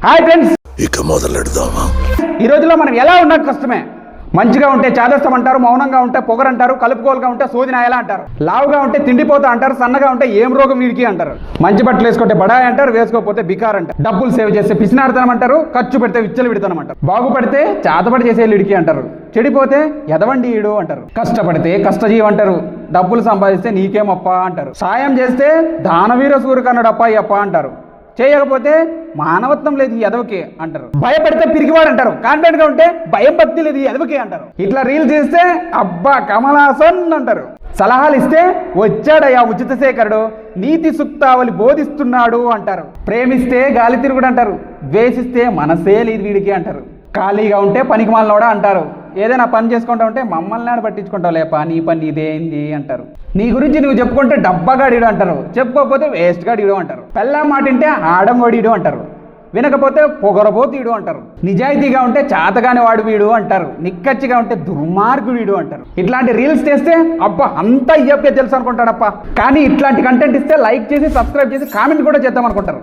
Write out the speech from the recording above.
Hi friends, ఇక మొదలెడదామా? ఈ రోజుల్లో మనం ఎలా ఉన్నా కష్టమే. మంచిగా ఉంటే చాదస్తం అంటారు, మౌనంగా ఉంటే పొగరంటారు, కలుపుకోలుగా ఉంటే సోదినాయలా అంటారు, లావుగా ఉంటే తిండిపోతా అంటారు, సన్నగా ఉంటే ఏం రోగం వీడికి అంటారు, మంచి బట్టలు వేసుకుంటే బడాయి అంటారు, వేసుకోకపోతే బికార్ అంటారు, డబ్బులు సేవ్ చేస్తే పిసినారుతనం అంటారు, ఖర్చు పెడితే విచ్చలు విడతనం అంటారు, బాగుపడితే చాతపడి చేసే లిడికి అంటారు, చెడిపోతే ఎదవండి ఈడు అంటారు, కష్టపడితే కష్టజీవి అంటారు, డబ్బులు సంపాదిస్తే నీకేమప్ప అంటారు, సాయం చేస్తే దానవీర సూర్యకన్నుడప్ప అప్ప అంటారు, చేయకపోతే మానవత్వం లేదు ఈ ఎదవకే అంటారు, భయపడితే పిరికివాడు అంటారు, కాన్ఫిడెంట్ గా ఉంటే భయం భక్తి లేదు ఈ ఎదవకే అంటారు, ఇట్లా రీల్ చేస్తే అబ్బా కమలాసన్ అంటారు, సలహాలు ఇస్తే వచ్చాడయ్యా ఉచిత శేఖరుడు, నీతి సుక్తావలి బోధిస్తున్నాడు అంటారు, ప్రేమిస్తే గాలి తిరుగుడు అంటారు, ద్వేషిస్తే మనసే లేదు వీడికి అంటారు, ఖాళీగా ఉంటే పనికి మాలినోడా అంటారు, ఏదైనా పని చేసుకుంటా ఉంటే మమ్మల్ని నాడు పట్టించుకుంటావు లేపా, నీ పని నీదేంది అంటారు, నీ గురించి నువ్వు చెప్పుకుంటే డబ్బాగాడిడు అంటారు, చెప్పుకోకపోతే వేస్ట్ గాడిడు అంటారు, పెళ్ళా మాటింటే ఆడంవడిడు అంటారు, వినకపోతే పొగరబోతీడు అంటారు, నిజాయితీగా ఉంటే చాతగాని వాడు వీడు అంటారు, నిక్కచ్చిగా ఉంటే దుర్మార్గుడు అంటారు. ఇట్లాంటి రీల్స్ చేస్తే అబ్బా అంతా ఇయ్యప్పే తెలుసు అనుకుంటాడప్ప, కానీ ఇట్లాంటి కంటెంట్ ఇస్తే లైక్ చేసి సబ్స్క్రైబ్ చేసి కామెంట్ కూడా చేద్దాం అనుకుంటారు.